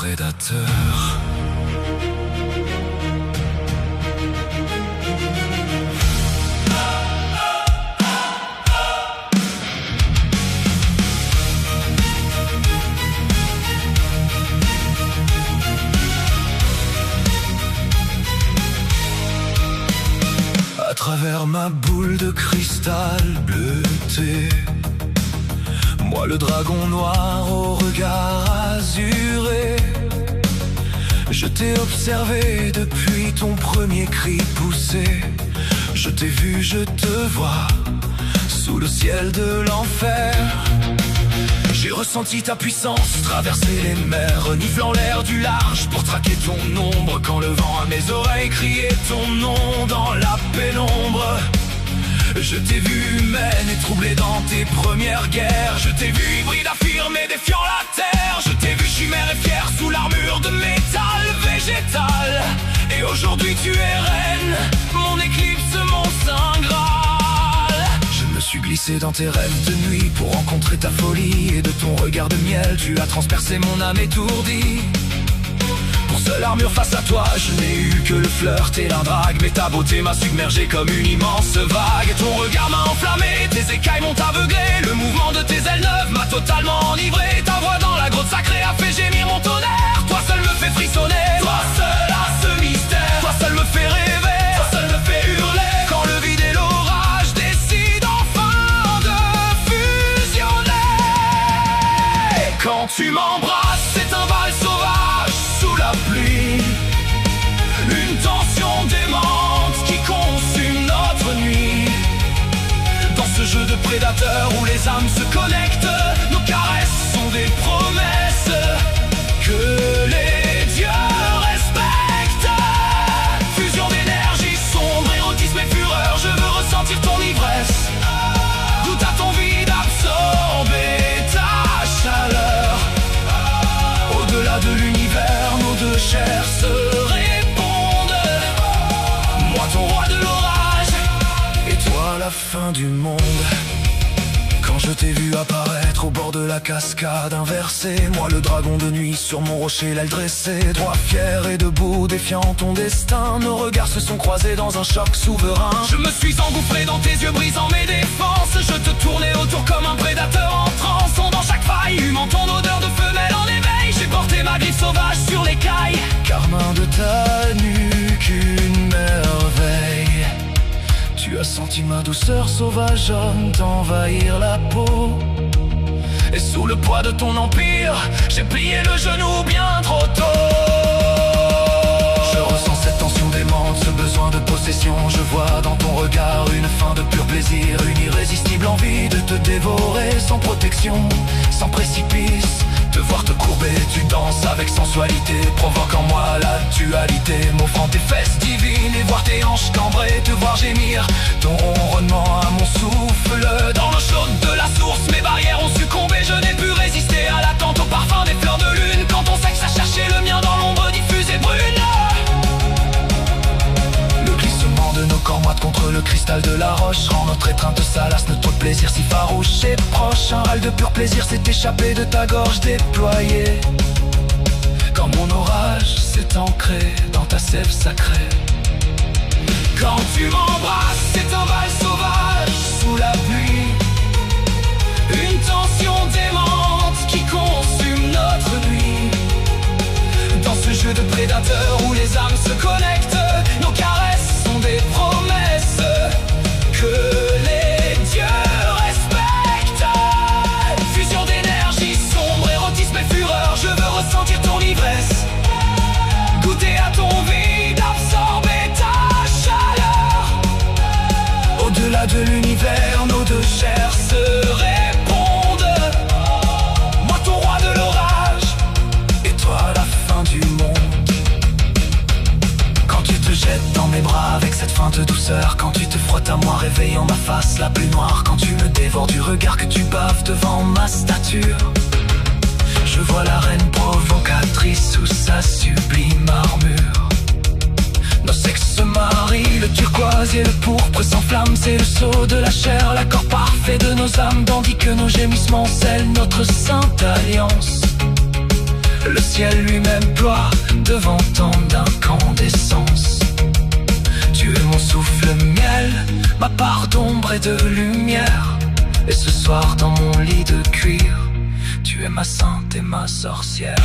prédateur. À travers ma boule de cristal bleuté, moi le dragon noir au regard azuré, je t'ai observé depuis ton premier cri poussé. Je t'ai vu, je te vois, sous le ciel de l'enfer. J'ai ressenti ta puissance traverser les mers, reniflant l'air du large pour traquer ton ombre. Quand le vent à mes oreilles criait ton nom dans la pénombre. Je t'ai vu humaine et troublée dans tes premières guerres. Je t'ai vu hybride affirmé défiant la terre. Je t'ai vu chimère et fière sous l'armure de métal végétal. Et aujourd'hui tu es reine, mon éclipse, mon saint graal. Je me suis glissé dans tes rêves de nuit pour rencontrer ta folie. Et de ton regard de miel tu as transpercé mon âme étourdie. Pour seule armure face à toi, je n'ai eu que le flirt et la drague. Mais ta beauté m'a submergé comme une immense vague. Et ton regard m'a enflammé, tes écailles m'ont aveuglé. Le mouvement de tes ailes neuves m'a totalement enivré. Ta voix dans la grotte sacrée a fait gémir mon tonnerre. Toi seul me fait frissonner, toi seul as ce mystère. Toi seul me fait rêver, toi seul me fait hurler. Quand le vide et l'orage décident enfin de fusionner. Quand tu m'embrasses, c'est un bal sauvage sous la pluie, une tension démente qui consume notre nuit. Dans ce jeu de prédateurs où les âmes se connectent, nos caresses sont des promesses que les dieux respectent. Fusion d'énergie sombre, érotisme et fureur, je veux ressentir ton ivresse. Goûte à ton vide, absorber ta chaleur. Au-delà de l'univers, nos deux chairs se répondent. Moi ton roi de l'orage, et toi la fin du monde. Quand je t'ai vu apparaître au bord de la cascade inversée, moi le dragon de nuit sur mon rocher, l'aile dressée, droit fier et debout, défiant ton destin. Nos regards se sont croisés dans un choc souverain. Je me suis engouffré dans tes yeux, brisant mes défenses. Je te tournais autour comme un prédateur en transe. Dans chaque faille, humant ton odeur de femelle en éveil, j'ai porté ma griffe sauvage sur l'écaille. Carmin de ta nuque, une merveille. Tu as senti ma douceur sauvage homme t'envahir la peau. Et sous le poids de ton empire, j'ai plié le genou bien trop tôt. Je ressens cette tension démente, ce besoin de possession. Je vois dans ton regard une fin de pur plaisir, une irrésistible envie de te dévorer sans protection, sans précipice. Te voir te courber, tu danses avec sensualité, provoque en moi la dualité, m'offrant tes fesses divines et voir tes hanches cambrées, te voir gémir, ton ronronnement à mon souffle. Dans l'eau chaude de la source, mes barrières ont succombé, je n'ai pu résister à l'attente au parfum des fleurs de lune. Quand ton sexe a cherché le mien dans l'ombre diffuse et brune. Le glissement de nos corps moite contre le cristal de la roche rend notre étreinte salace, notre plaisir si farouche et proche. Un râle de pur plaisir s'est échappé de ta gorge déployée, quand mon orage s'est ancré dans ta sève sacrée. Quand tu m'embrasses, c'est un bal sauvage sous la pluie, une tension démente qui consume notre nuit. Dans ce jeu de prédateurs où les âmes se connectent, nos caresses sont des promesses que les dieux respectent. Fusion d'énergie sombre, érotisme et fureur, je veux ressentir ton ivresse. Goûter à ton vide, absorber ta chaleur. Au-delà de l'univers, nos deux chairs se répondent. Moi ton roi de l'orage, et toi la fin du monde. Quand tu te jettes dans mes bras avec cette feinte douceur, quand tu te frottes à moi réveillant ma face la plus noire, quand tu me dévores du regard que tu baves devant ma stature, je vois la reine provocatrice sous sa sublime armure. Nos sexes se marient, le turquoise et le pourpre s'enflamment. C'est le sceau de la chair, l'accord parfait de nos âmes, tandis que nos gémissements scellent notre sainte alliance. Le ciel lui-même ploie devant tant d'incandescence. Tu es mon souffle miel, ma part d'ombre et de lumière. Et ce soir dans mon lit de cuir, tu es ma sainte et ma sorcière.